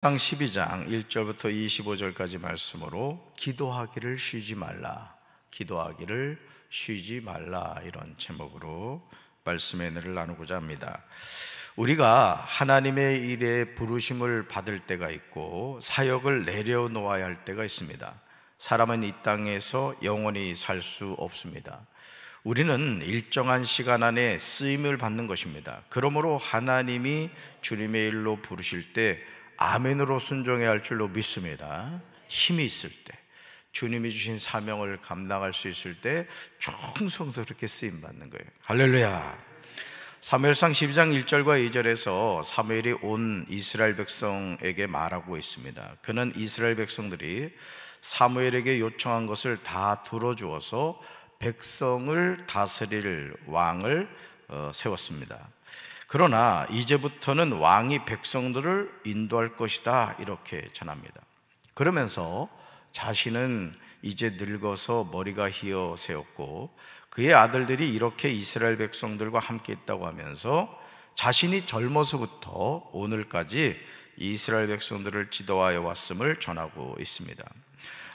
상 12장 1절부터 25절까지 말씀으로 기도하기를 쉬지 말라, 기도하기를 쉬지 말라, 이런 제목으로 말씀의 은혜를 나누고자 합니다. 우리가 하나님의 일에 부르심을 받을 때가 있고 사역을 내려놓아야 할 때가 있습니다. 사람은 이 땅에서 영원히 살 수 없습니다. 우리는 일정한 시간 안에 쓰임을 받는 것입니다. 그러므로 하나님이 주님의 일로 부르실 때 아멘으로 순종해야 할 줄로 믿습니다. 힘이 있을 때, 주님이 주신 사명을 감당할 수 있을 때 충성스럽게 쓰임 받는 거예요. 할렐루야. 사무엘상 12장 1절과 2절에서 사무엘이 온 이스라엘 백성에게 말하고 있습니다. 그는 이스라엘 백성들이 사무엘에게 요청한 것을 다 들어주어서 백성을 다스릴 왕을 세웠습니다. 그러나 이제부터는 왕이 백성들을 인도할 것이다, 이렇게 전합니다. 그러면서 자신은 이제 늙어서 머리가 휘어세웠고 그의 아들들이 이렇게 이스라엘 백성들과 함께 있다고 하면서 자신이 젊어서부터 오늘까지 이스라엘 백성들을 지도하여 왔음을 전하고 있습니다.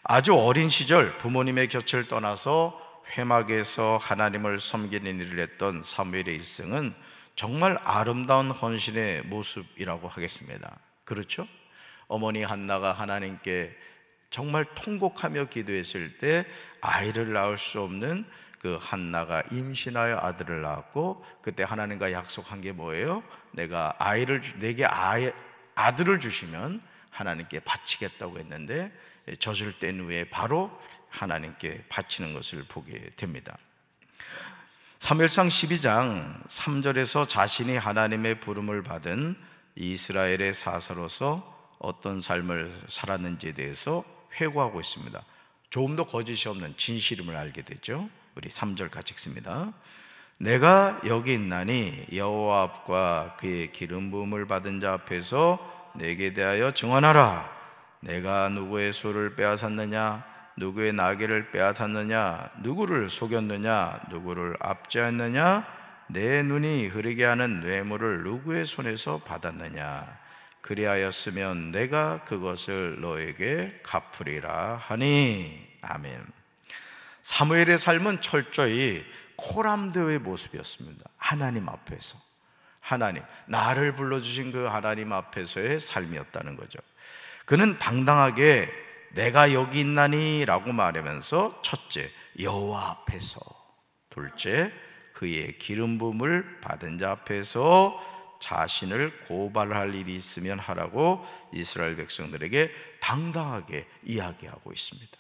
아주 어린 시절 부모님의 곁을 떠나서 회막에서 하나님을 섬기는 일을 했던 사무엘의 일생은 정말 아름다운 헌신의 모습이라고 하겠습니다. 그렇죠? 어머니 한나가 하나님께 정말 통곡하며 기도했을 때 아이를 낳을 수 없는 그 한나가 임신하여 아들을 낳았고, 그때 하나님과 약속한 게 뭐예요? 내게 아들을 주시면 하나님께 바치겠다고 했는데 젖을 뗀 후에 바로 하나님께 바치는 것을 보게 됩니다. 사무엘상 12장 3절에서 자신이 하나님의 부름을 받은 이스라엘의 사사로서 어떤 삶을 살았는지에 대해서 회고하고 있습니다. 조금 더 거짓이 없는 진실임을 알게 되죠. 우리 3절 같이 읽습니다. 내가 여기 있나니 여호와 앞과 그의 기름 부음을 받은 자 앞에서 내게 대하여 증언하라. 내가 누구의 소를 빼앗았느냐, 누구의 나귀를 빼앗았느냐, 누구를 속였느냐, 누구를 압제했느냐, 내 눈이 흐리게 하는 뇌물을 누구의 손에서 받았느냐, 그리하였으면 내가 그것을 너에게 갚으리라 하니. 아멘. 사무엘의 삶은 철저히 코람데오의 모습이었습니다. 하나님 앞에서, 나를 불러주신 그 하나님 앞에서의 삶이었다는 거죠. 그는 당당하게 내가 여기 있나니 라고 말하면서 첫째, 여호와 앞에서, 둘째, 그의 기름 부음을 받은 자 앞에서 자신을 고발할 일이 있으면 하라고 이스라엘 백성들에게 당당하게 이야기하고 있습니다.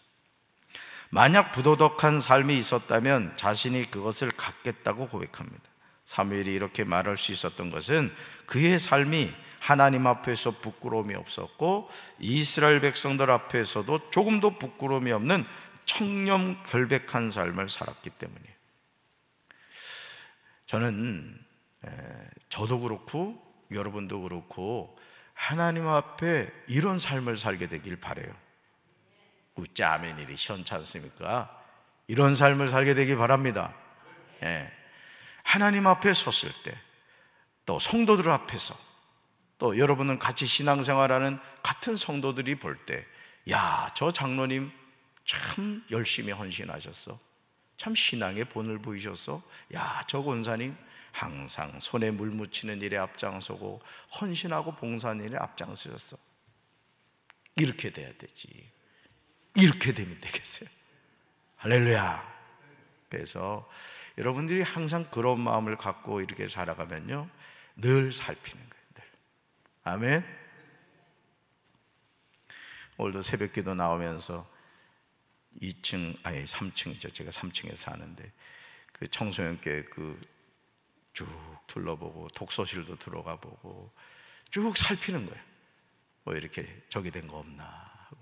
만약 부도덕한 삶이 있었다면 자신이 그것을 갖겠다고 고백합니다. 사무엘이 이렇게 말할 수 있었던 것은 그의 삶이 하나님 앞에서 부끄러움이 없었고 이스라엘 백성들 앞에서도 조금도 부끄러움이 없는 청렴 결백한 삶을 살았기 때문이에요. 저도 그렇고 여러분도 그렇고 하나님 앞에 이런 삶을 살게 되길 바라요. 웃지 아멘이리 시원치 않습니까? 이런 삶을 살게 되길 바랍니다. 하나님 앞에 섰을 때, 또 성도들 앞에서, 또 여러분은 같이 신앙생활하는 같은 성도들이 볼 때, 야, 저 장로님 참 열심히 헌신하셨어, 참 신앙의 본을 보이셨어, 야, 저 권사님 항상 손에 물 묻히는 일에 앞장서고 헌신하고 봉사하는 일에 앞장서셨어. 이렇게 돼야 되지. 이렇게 되면 되겠어요. 할렐루야. 그래서 여러분들이 항상 그런 마음을 갖고 이렇게 살아가면요, 늘 살피는 거예요. 아멘. 오늘도 새벽기도 나오면서 3층이죠. 제가 3층에 사는데 그 청소년께 쭉 둘러보고 독서실도 들어가 보고 쭉 살피는 거예요. 뭐 이렇게 저기 된 거 없나 하고.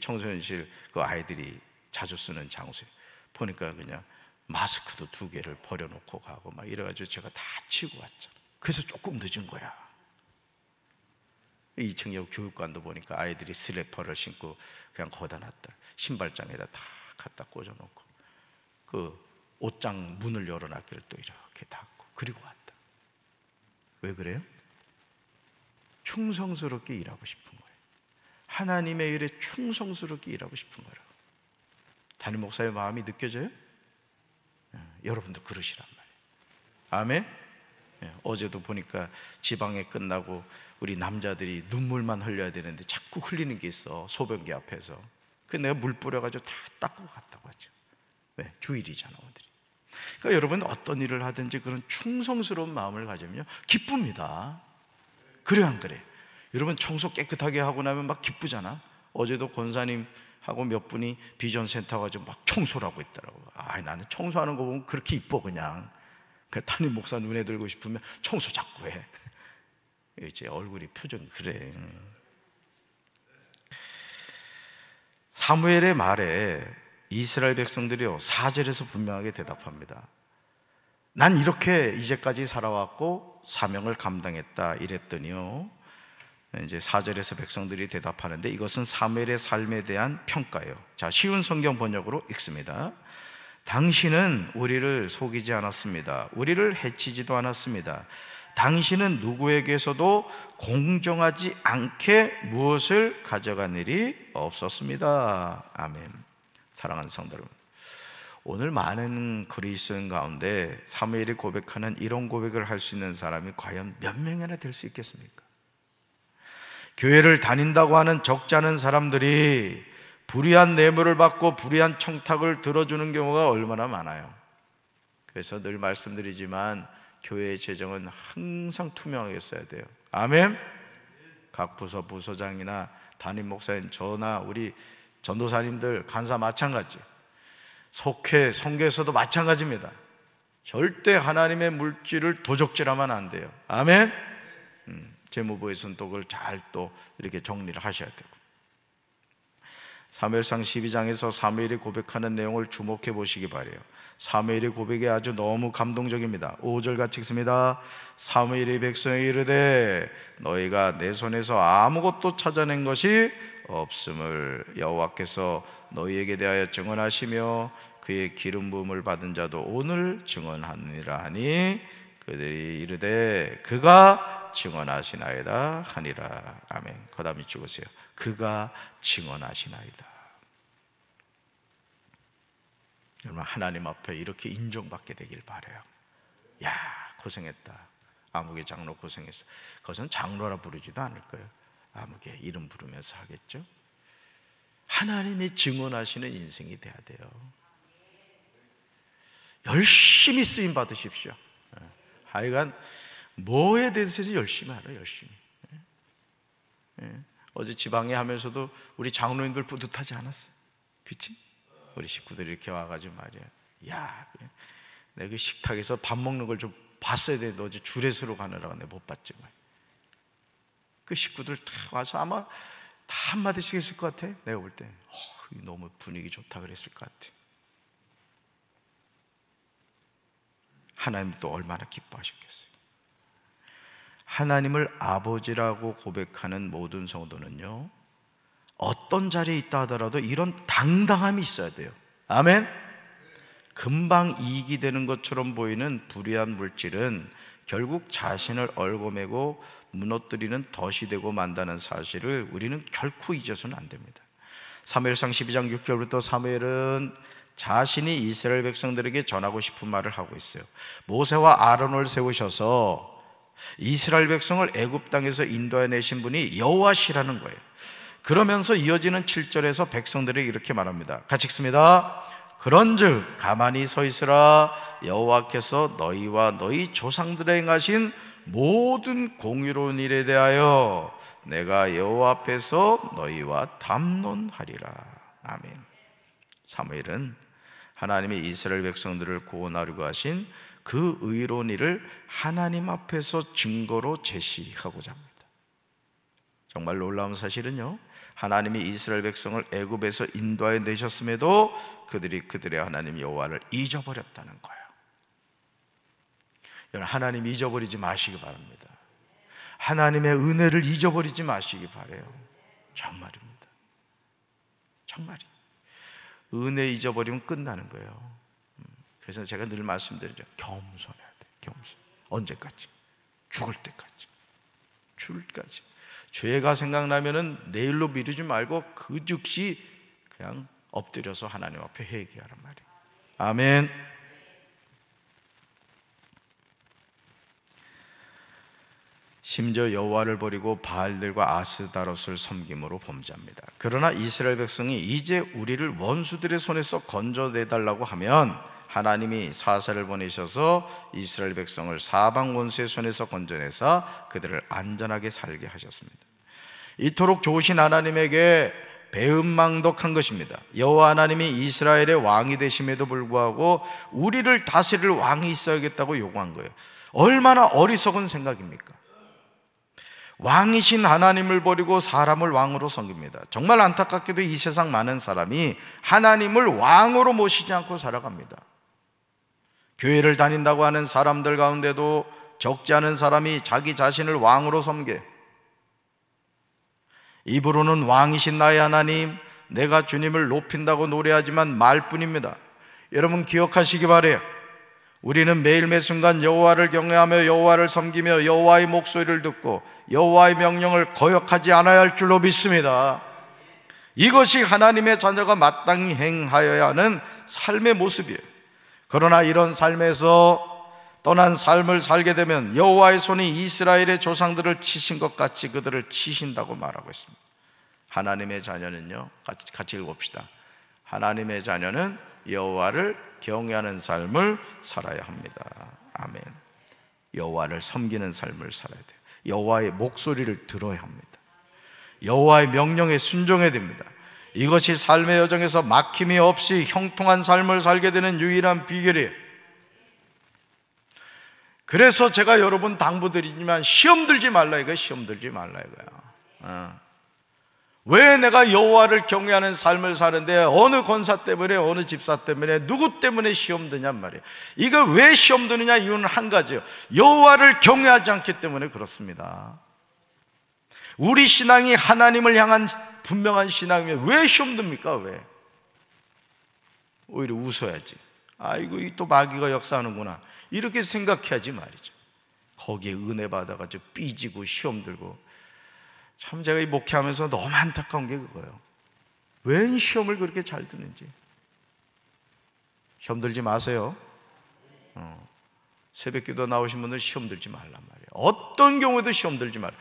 청소년실 그 아이들이 자주 쓰는 장소에 보니까 그냥 마스크도 2개를 버려놓고 가고 막 이래가지고 제가 다 치고 왔죠. 그래서 조금 늦은 거야. 2층에 교육관도 보니까 아이들이 슬리퍼를 신고 그냥 거기다 놨다, 신발장에다 다 갖다 꽂아놓고 그 옷장 문을 열어놨기를 또 이렇게 닫고 그리고 왔다. 왜 그래요? 충성스럽게 일하고 싶은 거예요. 하나님의 일에 충성스럽게 일하고 싶은 거라고. 담임 목사의 마음이 느껴져요? 여러분도 그러시란 말이에요. 아멘? 어제도 보니까 지방에 끝나고 우리 남자들이 눈물만 흘려야 되는데 자꾸 흘리는 게 있어, 소변기 앞에서. 그 내가 물 뿌려가지고 다 닦고 갔다고 하죠. 왜? 주일이잖아 오늘이. 그러니까 여러분 어떤 일을 하든지 그런 충성스러운 마음을 가지면요 기쁩니다. 그래 안 그래? 여러분 청소 깨끗하게 하고 나면 막 기쁘잖아. 어제도 권사님하고 몇 분이 비전센터 가지고 막 청소를 하고 있더라고. 나는 청소하는 거 보면 그렇게 이뻐 그냥. 그 담임 목사 눈에 들고 싶으면 청소 자꾸 해. 이제 얼굴이 표정이 그래. 사무엘의 말에 이스라엘 백성들이요 4절에서 분명하게 대답합니다. 난 이렇게 이제까지 살아왔고 사명을 감당했다 이랬더니요, 이제 4절에서 백성들이 대답하는데 이것은 사무엘의 삶에 대한 평가예요. 자, 쉬운 성경 번역으로 읽습니다. 당신은 우리를 속이지 않았습니다. 우리를 해치지도 않았습니다. 당신은 누구에게서도 공정하지 않게 무엇을 가져간 일이 없었습니다. 아멘. 사랑하는 성도 여러분, 오늘 많은 그리스도인 가운데 사무엘이 고백하는 이런 고백을 할 수 있는 사람이 과연 몇 명이나 될 수 있겠습니까? 교회를 다닌다고 하는 적지 않은 사람들이 불의한 뇌물을 받고 불의한 청탁을 들어주는 경우가 얼마나 많아요. 그래서 늘 말씀드리지만 교회의 재정은 항상 투명하게 써야 돼요. 아멘. 각 부서 부서장이나 담임 목사님, 저나 우리 전도사님들, 간사 마찬가지, 속회 선교에서도 마찬가지입니다. 절대 하나님의 물질을 도적질하면 안 돼요. 아멘. 재무부에서는 또 그걸 잘 또 이렇게 정리를 하셔야 되고. 사무엘상 12장에서 사무엘이 고백하는 내용을 주목해 보시기 바라요. 사무엘의 고백이 아주 너무 감동적입니다. 5절 같이 읽습니다. 사무엘이 백성에 이르되 너희가 내 손에서 아무것도 찾아낸 것이 없음을 여호와께서 너희에게 대하여 증언하시며 그의 기름 부음을 받은 자도 오늘 증언하느니라 하니 그들이 이르되 그가 증언하시나이다 하니라. 아멘. 그 다음에 찍으세요. 그가 증언하시나이다. 여러분 하나님 앞에 이렇게 인정받게 되길 바라요. 야, 고생했다. 아무개 장로 고생했어. 그것은 장로라 부르지도 않을 거예요. 아무개 이름 부르면서 하겠죠. 하나님이 증언하시는 인생이 돼야 돼요. 열심히 쓰임 받으십시오. 하여간 뭐에 대해서 열심히 알아요. 열심히. 어제 지방에 하면서도 우리 장로님들 뿌듯하지 않았어요? 그치? 우리 식구들이 이렇게 와가지고 말이야, 야, 내가 그 식탁에서 밥 먹는 걸 좀 봤어야 돼. 너 어제 주례수로 가느라고 내가 못 봤지만. 그 식구들 다 와서 아마 다 한마디씩 했을 것 같아. 내가 볼 때 너무 분위기 좋다 그랬을 것 같아. 하나님도 얼마나 기뻐하셨겠어요. 하나님을 아버지라고 고백하는 모든 성도는요, 어떤 자리에 있다 하더라도 이런 당당함이 있어야 돼요. 아멘. 금방 이익이 되는 것처럼 보이는 불의한 물질은 결국 자신을 얽어매고 무너뜨리는 덫이 되고 만다는 사실을 우리는 결코 잊어서는 안 됩니다. 사무엘상 12장 6절부터 사무엘은 자신이 이스라엘 백성들에게 전하고 싶은 말을 하고 있어요. 모세와 아론을 세우셔서 이스라엘 백성을 애굽 땅에서 인도해내신 분이 여호와시라는 거예요. 그러면서 이어지는 7절에서 백성들에게 이렇게 말합니다. 같이 읽습니다. 그런즉 가만히 서 있으라. 여호와께서 너희와 너희 조상들에 행하신 모든 공의로운 일에 대하여 내가 여호와 앞에서 너희와 담론하리라. 아멘. 사무엘은 하나님이 이스라엘 백성들을 구원하려고 하신 그 의로운 일을 하나님 앞에서 증거로 제시하고자 합니다. 정말 놀라운 사실은요, 하나님이 이스라엘 백성을 애굽에서 인도하여 내셨음에도 그들이 그들의 하나님 여호와를 잊어버렸다는 거예요. 여러분, 하나님 잊어버리지 마시기 바랍니다. 하나님의 은혜를 잊어버리지 마시기 바라요. 정말입니다. 정말이. 은혜 잊어버리면 끝나는 거예요. 그래서 제가 늘 말씀드리죠. 겸손해야 돼. 겸손. 언제까지? 죽을 때까지. 죽을 때까지. 죄가 생각나면은 내일로 미루지 말고 그 즉시 그냥 엎드려서 하나님 앞에 회개하란 말이에요. 아멘. 심지어 여호와를 버리고 바알들과 아스다롯을 섬김으로 범죄합니다. 그러나 이스라엘 백성이 이제 우리를 원수들의 손에서 건져내달라고 하면 하나님이 사사를 보내셔서 이스라엘 백성을 사방 원수의 손에서 건져내사 그들을 안전하게 살게 하셨습니다. 이토록 좋으신 하나님에게 배은망덕한 것입니다. 여호와 하나님이 이스라엘의 왕이 되심에도 불구하고 우리를 다스릴 왕이 있어야겠다고 요구한 거예요. 얼마나 어리석은 생각입니까? 왕이신 하나님을 버리고 사람을 왕으로 섬깁니다. 정말 안타깝게도 이 세상 많은 사람이 하나님을 왕으로 모시지 않고 살아갑니다. 교회를 다닌다고 하는 사람들 가운데도 적지 않은 사람이 자기 자신을 왕으로 섬겨요. 입으로는 왕이신 나의 하나님, 내가 주님을 높인다고 노래하지만 말뿐입니다. 여러분 기억하시기 바라요. 우리는 매일 매 순간 여호와를 경외하며 여호와를 섬기며 여호와의 목소리를 듣고 여호와의 명령을 거역하지 않아야 할 줄로 믿습니다. 이것이 하나님의 자녀가 마땅히 행하여야 하는 삶의 모습이에요. 그러나 이런 삶에서 떠난 삶을 살게 되면 여호와의 손이 이스라엘의 조상들을 치신 것 같이 그들을 치신다고 말하고 있습니다. 하나님의 자녀는요, 같이 읽어봅시다. 하나님의 자녀는 여호와를 경외하는 삶을 살아야 합니다. 아멘. 여호와를 섬기는 삶을 살아야 돼요. 여호와의 목소리를 들어야 합니다. 여호와의 명령에 순종해야 됩니다. 이것이 삶의 여정에서 막힘이 없이 형통한 삶을 살게 되는 유일한 비결이에요. 그래서 제가 여러분 당부드리지만 시험 들지 말라 이거야. 시험 들지 말라 이거야. 왜 내가 여호와를 경외하는 삶을 사는데 어느 권사 때문에 어느 집사 때문에 누구 때문에 시험 드냔 말이에요. 이거 왜 시험 드느냐 이유는 한 가지예요. 여호와를 경외하지 않기 때문에 그렇습니다. 우리 신앙이 하나님을 향한 분명한 신앙이면 왜 시험 듭니까? 왜? 오히려 웃어야지. 아이고 또 마귀가 역사하는구나 이렇게 생각해야지 말이죠. 거기에 은혜 받아가지고 삐지고 시험 들고. 참 제가 이 목회하면서 너무 안타까운 게 그거예요. 웬 시험을 그렇게 잘 드는지. 시험 들지 마세요. 새벽기도 나오신 분들 시험 들지 말란 말이에요. 어떤 경우에도 시험 들지 말아요.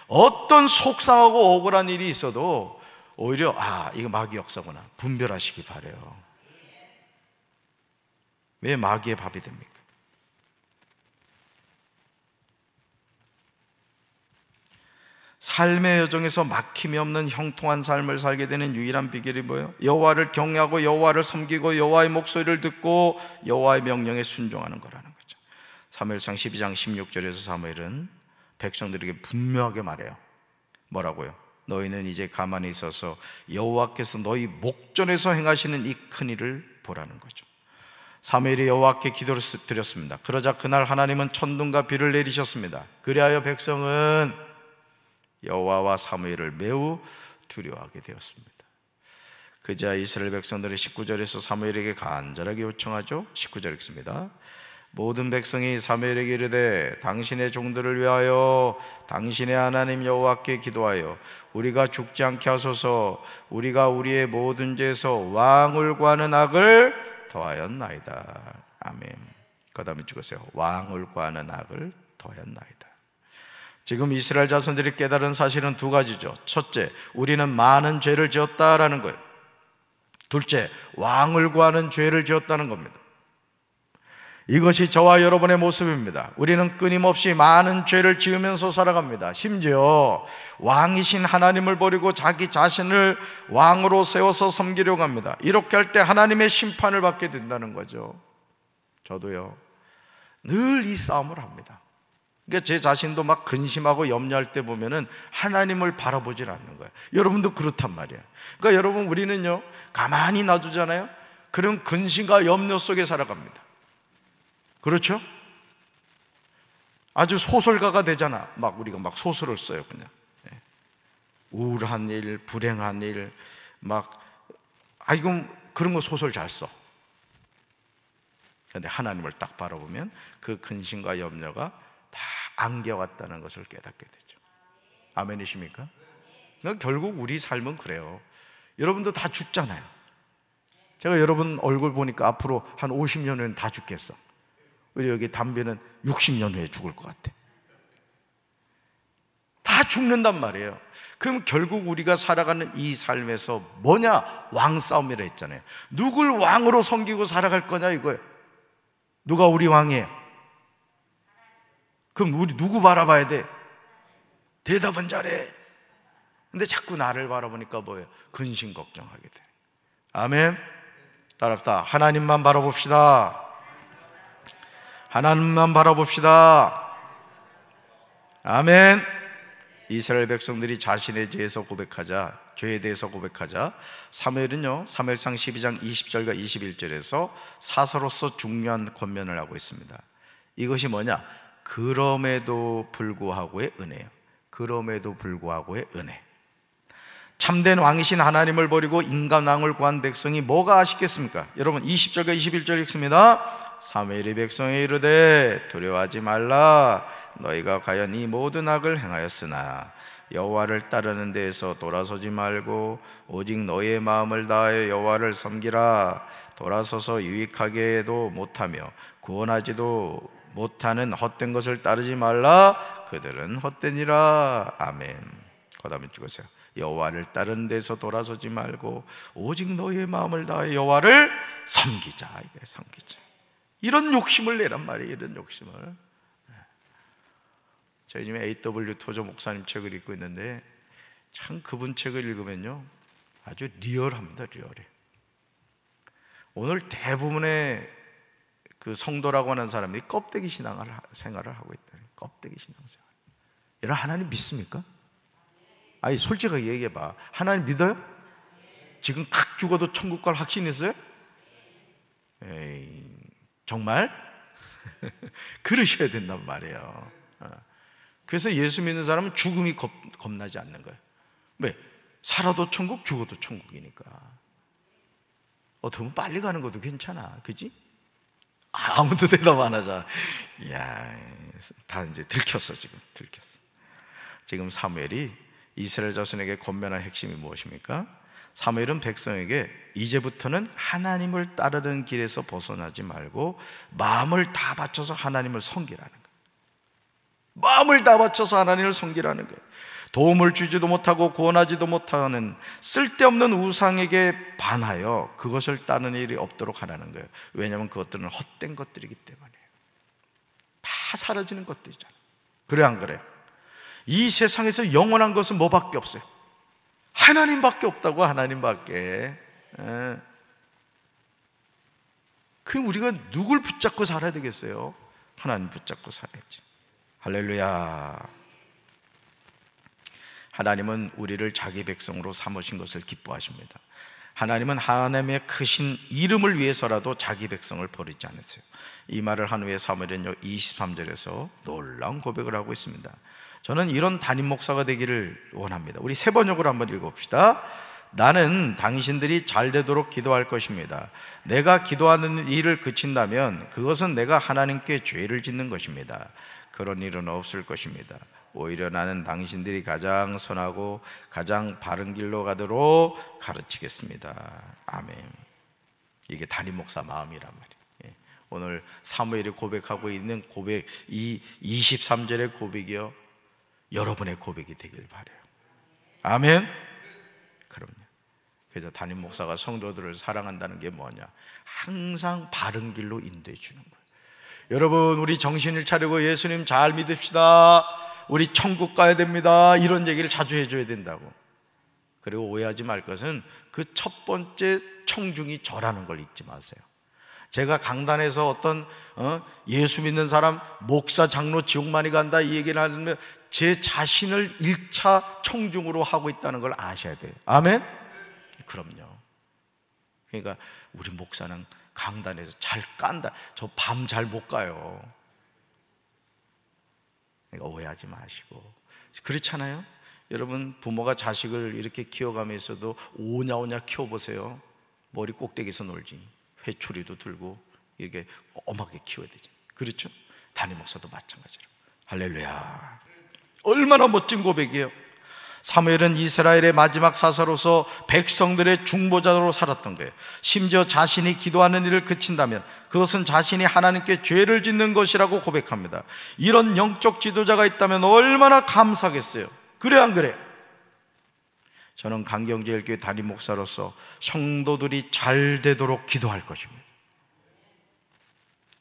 어떤 속상하고 억울한 일이 있어도 오히려 이거 마귀 역사구나 분별하시기 바라요. 왜 마귀의 밥이 됩니까? 삶의 여정에서 막힘이 없는 형통한 삶을 살게 되는 유일한 비결이 뭐예요? 여호와를 경외하고 여호와를 섬기고 여호와의 목소리를 듣고 여호와의 명령에 순종하는 거라는 거죠. 사무엘상 12장 16절에서 사무엘은 백성들에게 분명하게 말해요. 뭐라고요? 너희는 이제 가만히 있어서 여호와께서 너희 목전에서 행하시는 이 큰일을 보라는 거죠. 사무엘이 여호와께 기도를 드렸습니다. 그러자 그날 하나님은 천둥과 비를 내리셨습니다. 그리하여 백성은 여호와와 사무엘을 매우 두려워하게 되었습니다. 그제야 이스라엘 백성들이 19절에서 사무엘에게 간절하게 요청하죠. 19절 읽습니다. 모든 백성이 사무엘에게 이르되 당신의 종들을 위하여 당신의 하나님 여호와께 기도하여 우리가 죽지 않게 하소서. 우리가 우리의 모든 죄에서 왕을 구하는 악을 더하였나이다. 아멘. 그 다음에 찍으세요. 왕을 구하는 악을 더하였나이다. 지금 이스라엘 자손들이 깨달은 사실은 두 가지죠. 첫째, 우리는 많은 죄를 지었다라는 거예요. 둘째, 왕을 구하는 죄를 지었다는 겁니다. 이것이 저와 여러분의 모습입니다. 우리는 끊임없이 많은 죄를 지으면서 살아갑니다. 심지어 왕이신 하나님을 버리고 자기 자신을 왕으로 세워서 섬기려고 합니다. 이렇게 할 때 하나님의 심판을 받게 된다는 거죠. 저도요, 늘 이 싸움을 합니다. 그러니까 제 자신도 막 근심하고 염려할 때 보면은 하나님을 바라보질 않는 거예요. 여러분도 그렇단 말이에요. 그러니까 여러분, 우리는요 가만히 놔두잖아요. 그런 근심과 염려 속에 살아갑니다. 그렇죠? 아주 소설가가 되잖아. 막 우리가 막 소설을 써요. 그냥 우울한 일, 불행한 일, 막 이건 그런 거 소설 잘 써. 그런데 하나님을 딱 바라보면 그 근심과 염려가 다 안겨왔다는 것을 깨닫게 되죠. 아멘이십니까? 그러니까 결국 우리 삶은 그래요. 여러분도 다 죽잖아요. 제가 여러분 얼굴 보니까 앞으로 한 50년 후에는 다 죽겠어. 우리 여기 담배는 60년 후에 죽을 것 같아. 다 죽는단 말이에요. 그럼 결국 우리가 살아가는 이 삶에서 뭐냐? 왕싸움이라 했잖아요. 누굴 왕으로 섬기고 살아갈 거냐 이거예요. 누가 우리 왕이에요? 그럼 우리 누구 바라봐야 돼? 대답은 잘해. 근데 자꾸 나를 바라보니까 뭐예요? 근심 걱정하게 돼. 아멘. 따라합시다. 하나님만 바라봅시다. 하나님만 바라봅시다. 아멘. 이스라엘 백성들이 자신의 죄에 대해서 고백하자 사무엘은요, 사무엘상 12장 20절과 21절에서 사사로서 중요한 권면을 하고 있습니다. 이것이 뭐냐? 그럼에도 불구하고의 은혜예요. 그럼에도 불구하고의 은혜. 참된 왕이신 하나님을 버리고 인간 왕을 구한 백성이 뭐가 아쉽겠습니까? 여러분 20절과 21절 읽습니다. 사무엘이 백성에 이르되 두려워하지 말라. 너희가 과연 이 모든 악을 행하였으나 여호와를 따르는 데에서 돌아서지 말고 오직 너희의 마음을 다하여 여호와를 섬기라. 돌아서서 유익하게도 못하며 구원하지도 못하는 헛된 것을 따르지 말라. 그들은 헛되니라. 아멘. 그 다음에 찍으세요. 여호와를 따르는 데서 돌아서지 말고 오직 너희의 마음을 다하여 여호와를 섬기자. 이게 섬기자. 이런 욕심을 내란 말이에요. 이런 욕심을. 저희 집에 A.W. 토저 목사님 책을 읽고 있는데 참 그분 책을 읽으면요 아주 리얼합니다. 리얼해. 오늘 대부분의 그 성도라고 하는 사람들이 껍데기 생활을 하고 있다. 껍데기 신앙생활. 여러분 하나님 믿습니까? 아니 솔직하게 얘기해봐. 하나님 믿어요? 지금 칵 죽어도 천국 갈 확신 있어요? 에이, 정말? 그러셔야 된단 말이에요. 그래서 예수 믿는 사람은 죽음이 겁나지 않는 거예요. 왜? 살아도 천국, 죽어도 천국이니까. 어떻게 보면 빨리 가는 것도 괜찮아. 그지? 아무도 대답 안 하잖아. 이야, 다 이제 들켰어. 지금 사무엘이 이스라엘 자손에게 권면한 핵심이 무엇입니까? 사무엘은 백성에게 이제부터는 하나님을 따르는 길에서 벗어나지 말고 마음을 다 바쳐서 하나님을 섬기라는 거예요. 마음을 다 바쳐서 하나님을 섬기라는 거예요. 도움을 주지도 못하고 구원하지도 못하는 쓸데없는 우상에게 반하여 그것을 따르는 일이 없도록 하라는 거예요. 왜냐하면 그것들은 헛된 것들이기 때문에 다 사라지는 것들이잖아요. 그래 안 그래요? 이 세상에서 영원한 것은 뭐밖에 없어요? 하나님밖에 없다고. 하나님밖에. 그럼 우리가 누굴 붙잡고 살아야 되겠어요? 하나님 붙잡고 살아야지. 할렐루야. 하나님은 우리를 자기 백성으로 삼으신 것을 기뻐하십니다. 하나님은 하나님의 크신 이름을 위해서라도 자기 백성을 버리지 않으세요. 이 말을 한 후에 사무엘은 23절에서 놀라운 고백을 하고 있습니다. 저는 이런 담임 목사가 되기를 원합니다. 우리 세 번역으로 한번 읽어봅시다. 나는 당신들이 잘 되도록 기도할 것입니다. 내가 기도하는 일을 그친다면 그것은 내가 하나님께 죄를 짓는 것입니다. 그런 일은 없을 것입니다. 오히려 나는 당신들이 가장 선하고 가장 바른 길로 가도록 가르치겠습니다. 아멘. 이게 담임 목사 마음이란 말이에요. 오늘 사무엘이 고백하고 있는 고백, 이 23절의 고백이요, 여러분의 고백이 되길 바라요. 아멘. 그럼요. 그래서 담임 목사가 성도들을 사랑한다는 게 뭐냐? 항상 바른 길로 인도해 주는 거예요. 여러분, 우리 정신을 차리고 예수님 잘 믿읍시다. 우리 천국 가야 됩니다. 이런 얘기를 자주 해줘야 된다고. 그리고 오해하지 말 것은 그 첫 번째 청중이 저라는 걸 잊지 마세요. 제가 강단에서 어떤 예수 믿는 사람, 목사, 장로 지옥 많이 간다 이 얘기를 하면 제 자신을 1차 청중으로 하고 있다는 걸 아셔야 돼요. 아멘? 그럼요. 그러니까 우리 목사는 강단에서 잘 깐다. 저 밤 잘 못 가요. 그러니까 오해하지 마시고. 그렇잖아요. 여러분 부모가 자식을 이렇게 키워가면서도 오냐오냐 키워보세요. 머리 꼭대기에서 놀지. 회초리도 들고 이렇게 엄하게 키워야 되죠. 그렇죠? 담임 목사도 마찬가지로. 할렐루야. 얼마나 멋진 고백이에요. 사무엘은 이스라엘의 마지막 사사로서 백성들의 중보자로 살았던 거예요. 심지어 자신이 기도하는 일을 그친다면 그것은 자신이 하나님께 죄를 짓는 것이라고 고백합니다. 이런 영적 지도자가 있다면 얼마나 감사하겠어요. 그래 안 그래? 저는 강경제일교회 담임 목사로서 성도들이 잘 되도록 기도할 것입니다.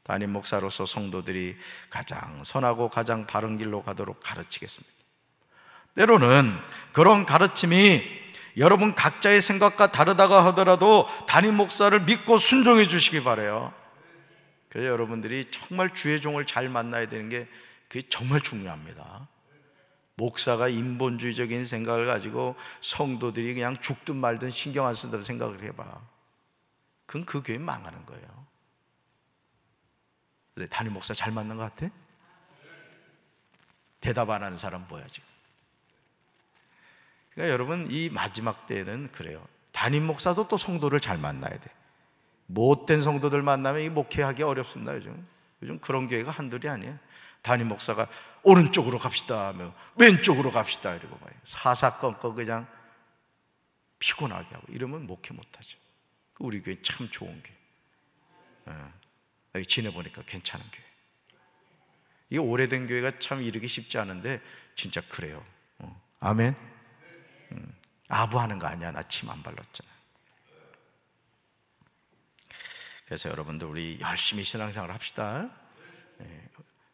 담임 목사로서 성도들이 가장 선하고 가장 바른 길로 가도록 가르치겠습니다. 때로는 그런 가르침이 여러분 각자의 생각과 다르다고 하더라도 담임 목사를 믿고 순종해 주시기 바라요. 그래서 여러분들이 정말 주의 종을 잘 만나야 되는 게 그게 정말 중요합니다. 목사가 인본주의적인 생각을 가지고 성도들이 그냥 죽든 말든 신경 안 쓰도록 생각을 해봐. 그건 그 교회 망하는 거예요. 담임 목사 잘 만난 것 같아? 대답 안 하는 사람 뭐야 지금? 그러니까 여러분 이 마지막 때에는 그래요. 담임 목사도 또 성도를 잘 만나야 돼. 못된 성도들 만나면 이 목회하기 어렵습니다. 요즘 그런 교회가 한둘이 아니에요. 담임 목사가 오른쪽으로 갑시다 하면 왼쪽으로 갑시다 이러고 봐요. 사사건건 그냥 피곤하게 하고 이러면 목회 못하죠. 우리 교회 참 좋은 교회. 여기 지내보니까 괜찮은 교회. 이게 오래된 교회가 참 이르기 쉽지 않은데 진짜 그래요. 아멘. 아부하는 거 아니야. 나 침 안 발랐잖아. 그래서 여러분들 우리 열심히 신앙생활 합시다.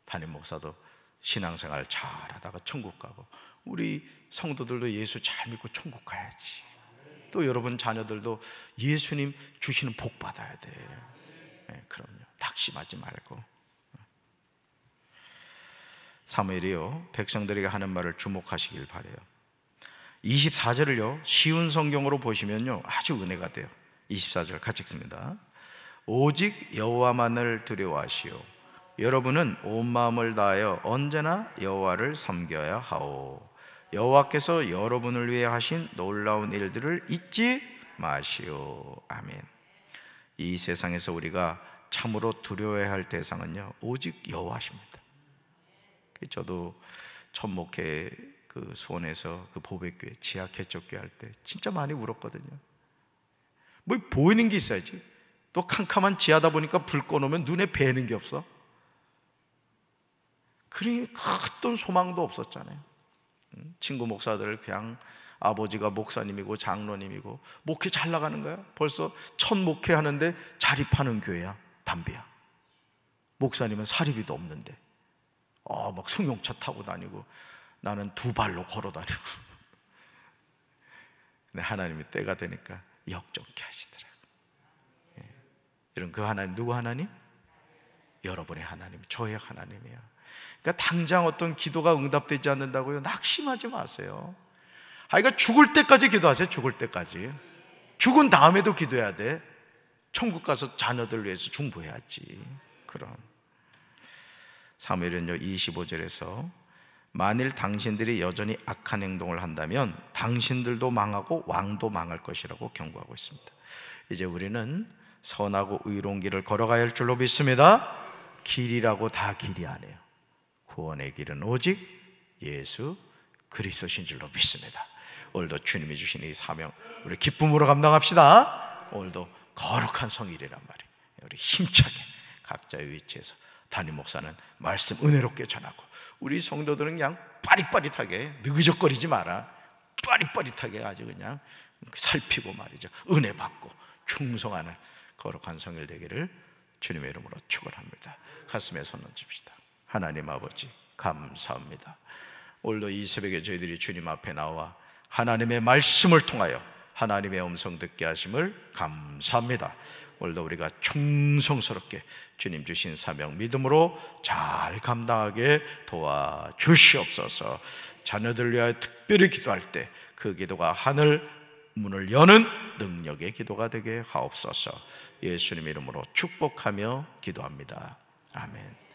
담임 목사도 신앙생활 잘하다가 천국 가고 우리 성도들도 예수 잘 믿고 천국 가야지. 또 여러분 자녀들도 예수님 주시는 복 받아야 돼. 그럼요. 낙심하지 말고. 사무엘이요 백성들에게 하는 말을 주목하시길 바라요. 24절을요 쉬운 성경으로 보시면요 아주 은혜가 돼요. 24절 같이 읽습니다. 오직 여호와만을 두려워하시오. 여러분은 온 마음을 다하여 언제나 여호와를 섬겨야 하오. 여호와께서 여러분을 위해 하신 놀라운 일들을 잊지 마시오. 아멘. 이 세상에서 우리가 참으로 두려워해야 할 대상은요 오직 여호와십니다. 저도 첫 목회 그 수원에서 그 보백교회 지하개척교회 할 때 진짜 많이 울었거든요. 뭐 보이는 게 있어야지. 또 캄캄한 지하다 보니까 불 꺼놓으면 눈에 뵈는 게 없어. 그러니 어떤 소망도 없었잖아요. 친구 목사들 그냥 아버지가 목사님이고 장로님이고 목회 잘 나가는 거야. 벌써 첫 목회 하는데 자립하는 교회야. 담배야. 목사님은 사립비도 없는데 막 승용차 타고 다니고 나는 두 발로 걸어 다니고. 근데 하나님이 때가 되니까 역정케 하시더라고요. 이런 그 하나님 누구 하나님? 여러분의 하나님, 저의 하나님이에요. 그러니까 당장 어떤 기도가 응답되지 않는다고요 낙심하지 마세요. 그러니까 죽을 때까지 기도하세요. 죽을 때까지. 죽은 다음에도 기도해야 돼. 천국 가서 자녀들 위해서 중보해야지. 그럼 사무엘은요 25절에서 만일 당신들이 여전히 악한 행동을 한다면 당신들도 망하고 왕도 망할 것이라고 경고하고 있습니다. 이제 우리는 선하고 의로운 길을 걸어가야 할 줄로 믿습니다. 길이라고 다 길이 아니에요. 구원의 길은 오직 예수 그리스도신 줄로 믿습니다. 오늘도 주님이 주신 이 사명 우리 기쁨으로 감당합시다. 오늘도 거룩한 성일이란 말이에요. 우리 힘차게 각자의 위치에서 담임 목사는 말씀 은혜롭게 전하고 우리 성도들은 그냥 빠릿빠릿하게 느그적거리지 마라. 빠릿빠릿하게 아주 그냥 살피고 말이죠. 은혜 받고 충성하는 거룩한 성일 되기를 주님의 이름으로 축원합니다. 가슴에 손 얹읍시다. 하나님 아버지 감사합니다. 오늘도 이 새벽에 저희들이 주님 앞에 나와 하나님의 말씀을 통하여 하나님의 음성 듣게 하심을 감사합니다. 오늘도 우리가 충성스럽게 주님 주신 사명 믿음으로 잘 감당하게 도와주시옵소서. 자녀들 위하여 특별히 기도할 때 그 기도가 하늘 문을 여는 능력의 기도가 되게 하옵소서. 예수님 이름으로 축복하며 기도합니다. 아멘.